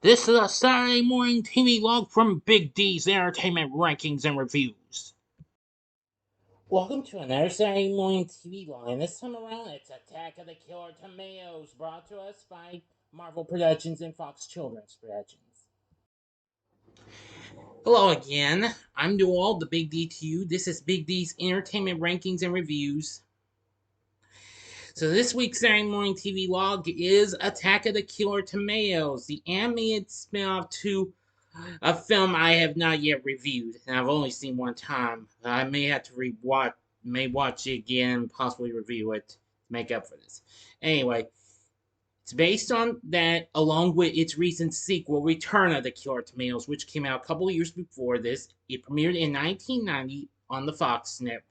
This is a Saturday Morning TVLog from Big D's Entertainment Rankings and Reviews. Welcome to another Saturday Morning TVLog, and this time around it's Attack of the Killer Tomatoes, brought to us by Marvel Productions and Fox Children's Productions. Hello again, I'm Dual, the Big D to you. This is Big D's Entertainment Rankings and Reviews. So this week's Saturday Morning TVLog is Attack of the Killer Tomatoes, the animated spin-off to a film I have not yet reviewed, and I've only seen one time. I may have to watch it again, possibly review it to make up for this. Anyway, it's based on that, along with its recent sequel, Return of the Killer Tomatoes, which came out a couple of years before this. It premiered in 1990 on the Fox network.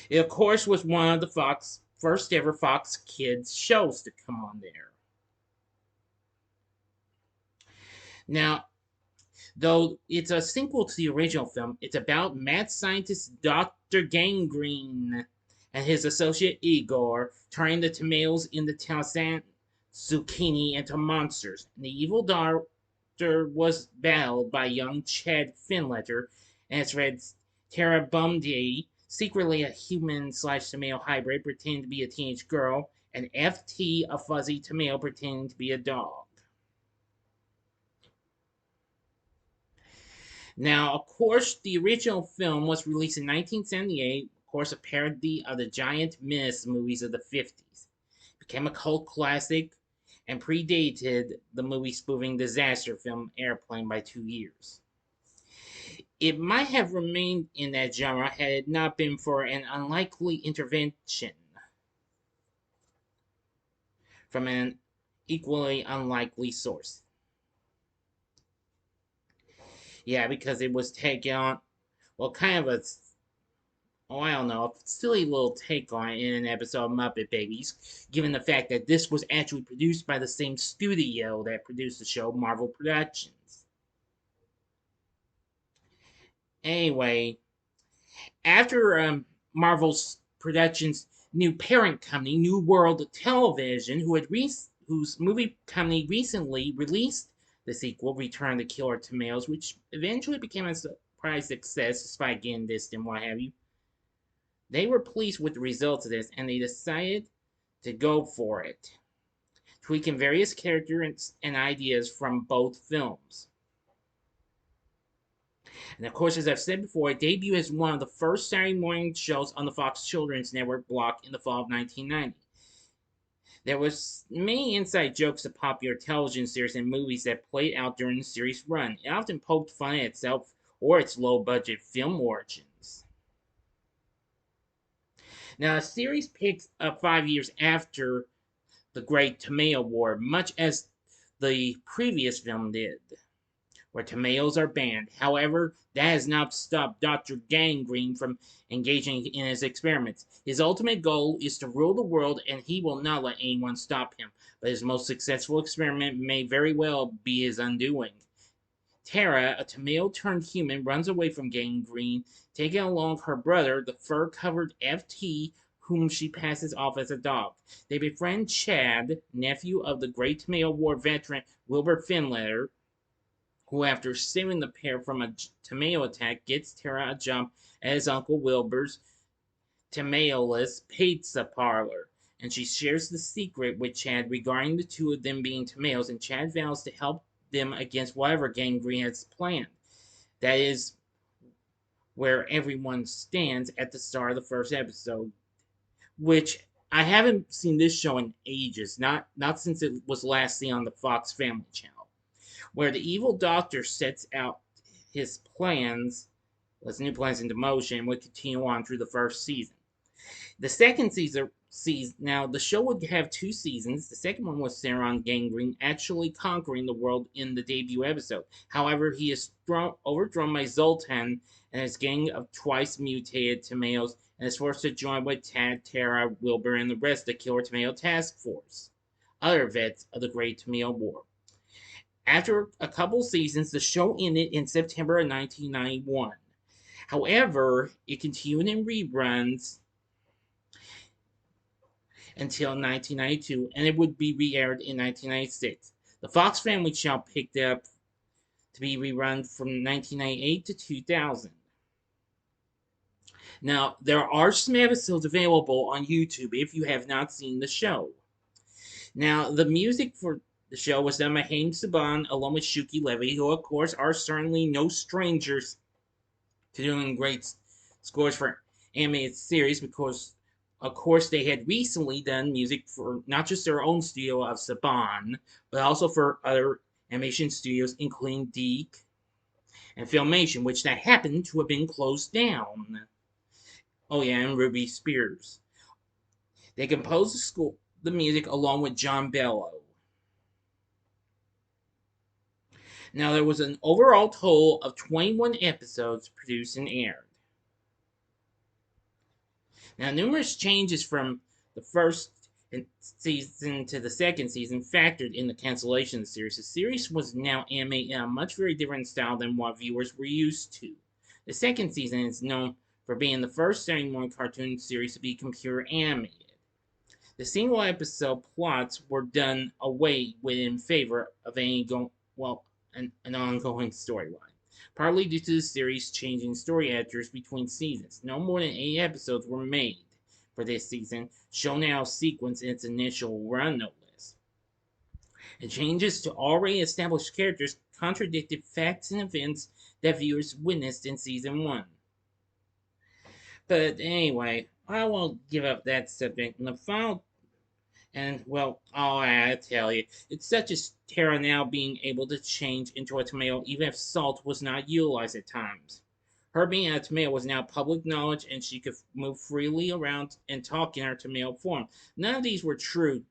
It, of course, was one of the first ever Fox Kids shows to come on there. Now, though it's a sequel to the original film, it's about mad scientist Dr. Gangrene and his associate Igor turning the tomatoes in the town zucchini into monsters. And the evil doctor was battled by young Chad Finletter and its red Tara Bumday, secretly a human/tomato hybrid pretending to be a teenage girl, and FT, a fuzzy tomato pretending to be a dog. Now, of course, the original film was released in 1978, of course, a parody of the giant menace movies of the 50s. It became a cult classic and predated the movie spoofing disaster film Airplane by 2 years. It might have remained in that genre had it not been for an unlikely intervention from an equally unlikely source. Yeah, because it was taken on, well, kind of I don't know, a silly little take on it in an episode of Muppet Babies, given the fact that this was actually produced by the same studio that produced the show, Marvel Productions. Anyway, after Marvel's Productions' new parent company, New World Television, whose movie company recently released the sequel, Return of the Killer Tomatoes, which eventually became a surprise success despite getting dissed and what have you. They were pleased with the results of this, and they decided to go for it, tweaking various characters and ideas from both films. And of course, as I've said before, it debuted as one of the first Saturday morning shows on the Fox Children's Network block in the fall of 1990. There was many inside jokes to popular television series and movies that played out during the series' run. It often poked fun at itself or its low-budget film origins. Now, the series picks up 5 years after the Great Tomato War, much as the previous film did, where tomatoes are banned. However, that has not stopped Dr. Gangrene from engaging in his experiments. His ultimate goal is to rule the world, and he will not let anyone stop him. But his most successful experiment may very well be his undoing. Tara, a tomato-turned-human, runs away from Gangrene, taking along her brother, the fur-covered FT, whom she passes off as a dog. They befriend Chad, nephew of the Great Tomato War veteran Wilbur Finletter, who, after saving the pair from a tomato attack, gets Tara a job at his Uncle Wilbur's tomatoless pizza parlor. And she shares the secret with Chad regarding the two of them being tomatoes, and Chad vows to help them against whatever Gangrene has planned. That is where everyone stands at the start of the first episode, which I haven't seen this show in ages, not since it was last seen on the Fox Family Channel, where the evil doctor sets out his plans, new plans into motion, and would continue on through the first season. The second season, now the show would have 2 seasons. The second one was centered on Gangrene actually conquering the world in the debut episode. However, he is overthrown by Zoltan and his gang of twice mutated tomatoes and is forced to join with Tad, Tara, Wilbur, and the rest of the Killer Tomato Task Force, other vets of the Great Tomato War. After a couple seasons, the show ended in September of 1991. However, it continued in reruns until 1992, and it would be re-aired in 1996. The Fox Family Channel picked it up to be rerun from 1998 to 2000. Now, there are some episodes available on YouTube if you have not seen the show. Now, the music for the show was done by Haim Saban along with Shuki Levy, who, of course, are certainly no strangers to doing great scores for animated series because, of course, they had recently done music for not just their own studio of Saban, but also for other animation studios, including DeK and Filmation, which that happened to have been closed down. Oh yeah, and Ruby Spears. They composed the music along with John Bello. Now there was an overall total of 21 episodes produced and aired. Now numerous changes from the first season to the second season factored in the cancellation of the series. The series was now animated in a much very different style than what viewers were used to. The second season is known for being the first Saturday morning cartoon series to be computer animated. The single episode plots were done away with in favor of an ongoing storyline, partly due to the series changing story editors between seasons. No more than 8 episodes were made for this season, shown out of sequence in its initial run, no less. The changes to already established characters contradicted facts and events that viewers witnessed in season 1. But anyway, I won't give up that subject. In the final, and well, I tell you, it's such a terror now being able to change into a tomato, even if salt was not utilized at times. Her being a tomato was now public knowledge, and she could move freely around and talk in her tomato form. None of these were true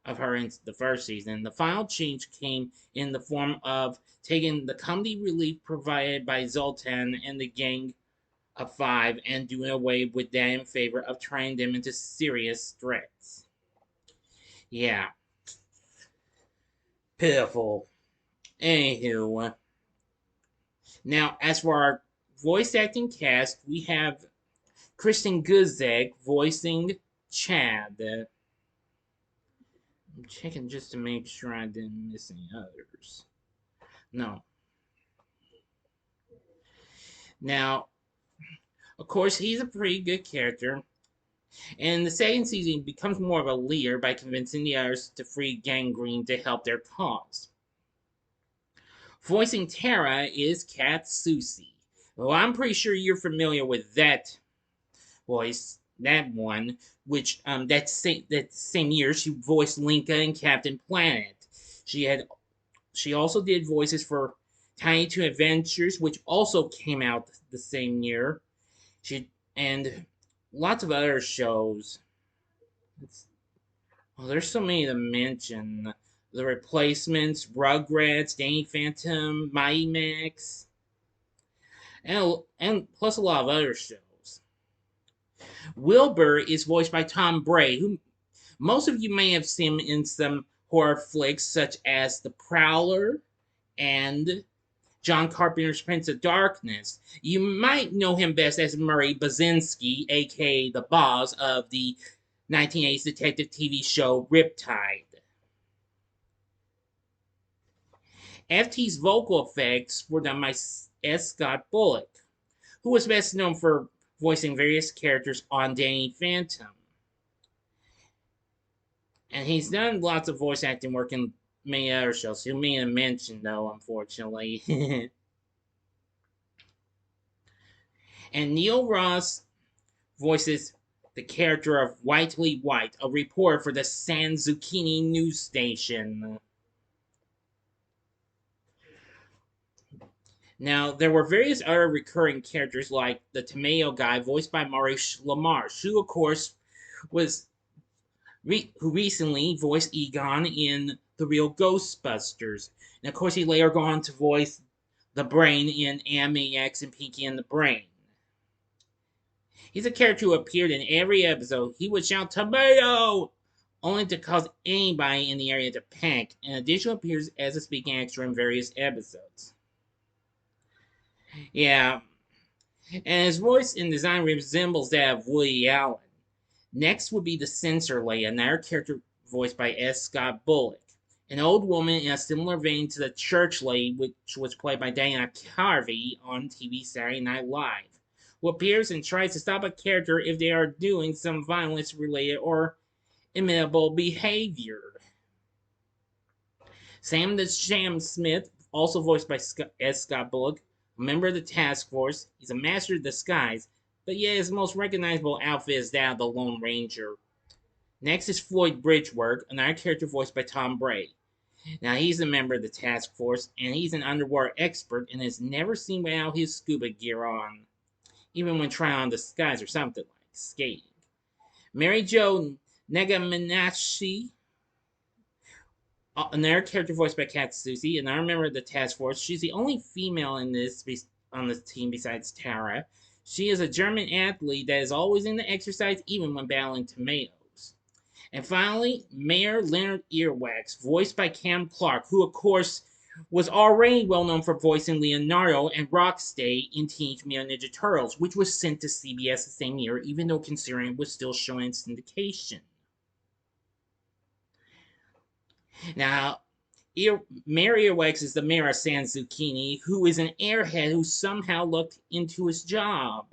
of her in the first season. The final change came in the form of taking the comedy relief provided by Zoltan and the gang of 5 and doing away with that in favor of turning them into serious threats. Yeah. Pitiful. Anywho. Now, as for our voice acting cast, we have Kristen Guzek voicing Chad. I'm checking just to make sure I didn't miss any others. No. Now, of course, he's a pretty good character. And in the second season, he becomes more of a leader by convincing the others to free Gangrene to help their cause. Voicing Tara is Kat Susie. Well, I'm pretty sure you're familiar with that voice, that one, which that same year she voiced Linka in Captain Planet. She also did voices for Tiny Toon Adventures, which also came out the same year. And lots of other shows. There's so many to mention. The Replacements, Rugrats, Danny Phantom, Mighty Max, and plus a lot of other shows. Wilbur is voiced by Tom Bray, who most of you may have seen in some horror flicks such as The Prowler and John Carpenter's Prince of Darkness. You might know him best as Murray Basinski, aka the boss of the 1980s detective TV show Riptide. FT's vocal effects were done by S. Scott Bullock, who was best known for voicing various characters on Danny Phantom. And he's done lots of voice acting work in many other shows. Who may have mentioned, though, unfortunately. And Neil Ross voices the character of Whiteley White, a reporter for the San Zucchini news station. Now, there were various other recurring characters like the Tomato Guy, voiced by Maurice LaMarche, who, of course, who recently voiced Egon in The Real Ghostbusters. And, of course, he later go on to voice the Brain in Animaniacs and Pinky and the Brain. He's a character who appeared in every episode. He would shout, "Tomato!" only to cause anybody in the area to panic, and additionally appears as a speaking extra in various episodes. Yeah, and his voice and design resembles that of Woody Allen. Next would be the Censor Lady, another character voiced by S. Scott Bullock, an old woman in a similar vein to the Church Lady, which was played by Dana Carvey on TV Saturday Night Live, who appears and tries to stop a character if they are doing some violence-related or imitable behavior. Sam the Sham Smith, also voiced by S. Scott Bullock, a member of the task force. He's a master of disguise, but yet his most recognizable outfit is that of the Lone Ranger. Next is Floyd Bridgeworth, another character voiced by Tom Bray. Now, he's a member of the task force, and he's an underwater expert and is never seen without his scuba gear on, even when trying on disguise or something like skating. Mary Jo Negamashi, another character voiced by Kat Susie, and I remember the task force. She's the only female in this on this team besides Tara. She is a German athlete that is always into exercise, even when battling tomatoes. And finally, Mayor Leonard Earwax, voiced by Cam Clark, who of course was already well known for voicing Leonardo and Rocksteady in Teenage Mutant Ninja Turtles, which was sent to CBS the same year, even though considering it was still showing syndication. Now, Mayor Earwax is the mayor of San Zucchini, who is an airhead who somehow looked into his job.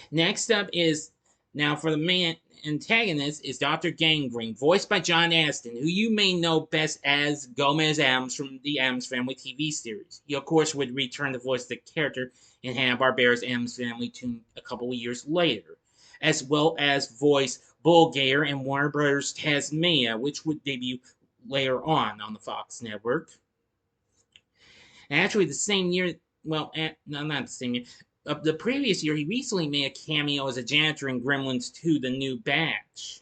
Next up is, now for the main antagonist, is Dr. Gangrene, voiced by John Astin, who you may know best as Gomez Addams from the Addams Family TV series. He, of course, would return to voice the character in Hanna-Barbera's Addams Family tune a couple of years later, as well as voice Bull Gator in Warner Bros. Tasmania, which would debut later on the Fox network. And actually, the same year, well, no, not the same year, the previous year, he recently made a cameo as a janitor in Gremlins 2: The New Batch.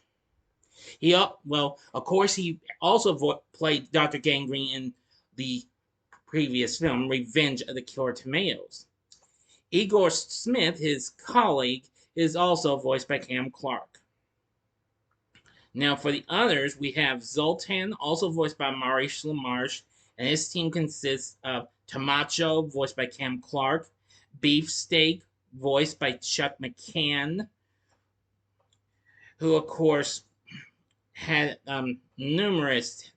Well, of course, he also played Dr. Gangrene in the previous film, Revenge of the Killer Tomatoes. Igor Smith, his colleague, is also voiced by Cam Clark. Now, for the others, we have Zoltan, also voiced by Maurice LaMarche, and his team consists of Tamacho, voiced by Cam Clark, Beefsteak, voiced by Chuck McCann, who, of course, had numerous,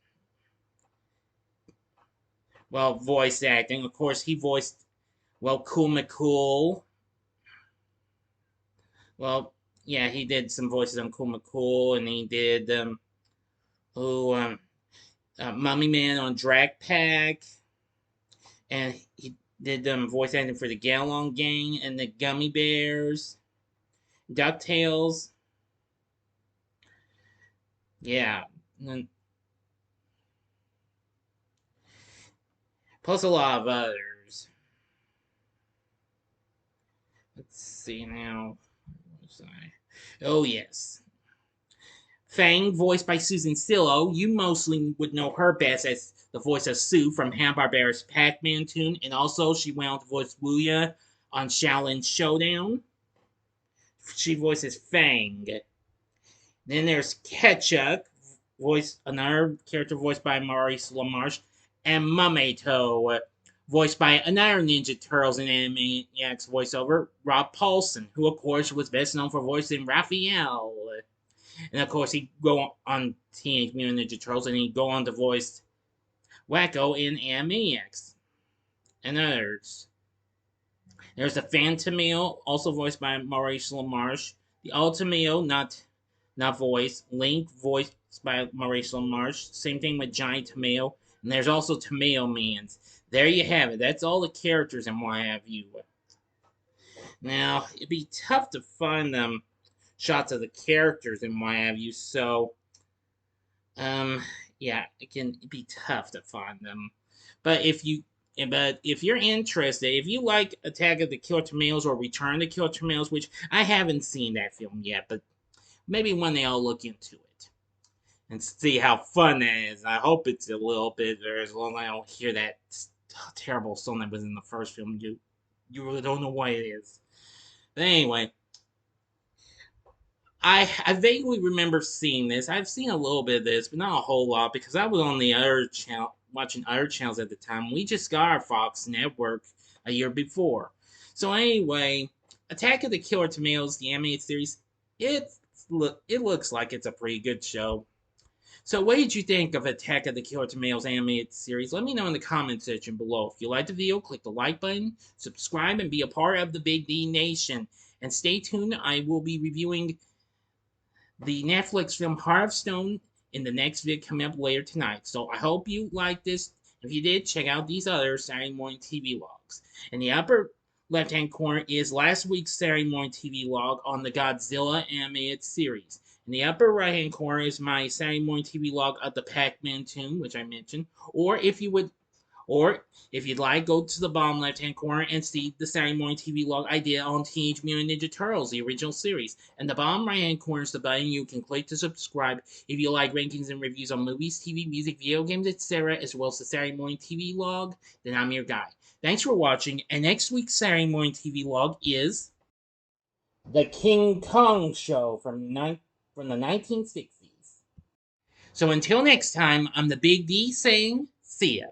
voice acting. Of course, he voiced, Cool McCool. Well, yeah, he did some voices on Cool McCool, and he did, Mummy Man on Drag Pack, and he did voice acting for the Gallon Gang and the Gummy Bears, DuckTales. Yeah. Plus a lot of others. Let's see now. Oh, yes. Fang, voiced by Susan Stillo. You mostly would know her best as the voice of Sue from Hanna-Barbera's Pac-Man tune, and also she went on to voice Wuya on Shaolin Showdown. She voices Fang. Then there's Ketchup, another character voiced by Maurice LaMarche, and Mummato, voiced by another Ninja Turtles and Animaniacs voiceover, Rob Paulson, who of course was best known for voicing Raphael. And of course he'd go on Teenage Mutant Ninja Turtles, and he'd go on to voice Wacko in Animaniacs and others. There's the Phantomeo, also voiced by Maurice LaMarche. The Ultimeo, not voiced. Link, voiced by Maurice LaMarche. Same thing with Johnny Tomeo. And there's also Tomeo Mans. There you have it. That's all the characters and what have you. Now, it'd be tough to find shots of the characters and what have you. So, yeah, it can be tough to find them. But if you're interested, if you like Attack of the Killer Tomatoes or Return of the Killer Tomatoes, which I haven't seen that film yet, but maybe one day I'll look into it and see how fun that is. I hope it's a little bit better, as long as I don't hear that terrible song that was in the first film. You really don't know what it is. But anyway, I vaguely remember seeing this. I've seen a little bit of this, but not a whole lot, because I was on the other channel, watching other channels at the time. We just got our Fox network a year before. So anyway, Attack of the Killer Tomatoes, the animated series, it looks like it's a pretty good show. So what did you think of Attack of the Killer Tomatoes animated series? Let me know in the comment section below. If you liked the video, click the like button, subscribe, and be a part of the Big D Nation. And stay tuned, I will be reviewing the Netflix film Heart of Stone in the next video coming up later tonight. So I hope you liked this. If you did, check out these other Saturday Morning TV logs. In the upper left-hand corner is last week's Saturday Morning TV log on the Godzilla animated series. In the upper right-hand corner is my Saturday Morning TV log of the Pac-Man tune, which I mentioned. Or if you'd like, go to the bottom left-hand corner and see the Saturday Morning TV log I did on Teenage Mutant Ninja Turtles, the original series. And the bottom right-hand corner is the button you can click to subscribe if you like rankings and reviews on movies, TV, music, video games, etc., as well as the Saturday Morning TV log. Then I'm your guy. Thanks for watching, and next week's Saturday Morning TV log is The King Kong Show from the 1960s. So until next time, I'm the Big D saying, see ya.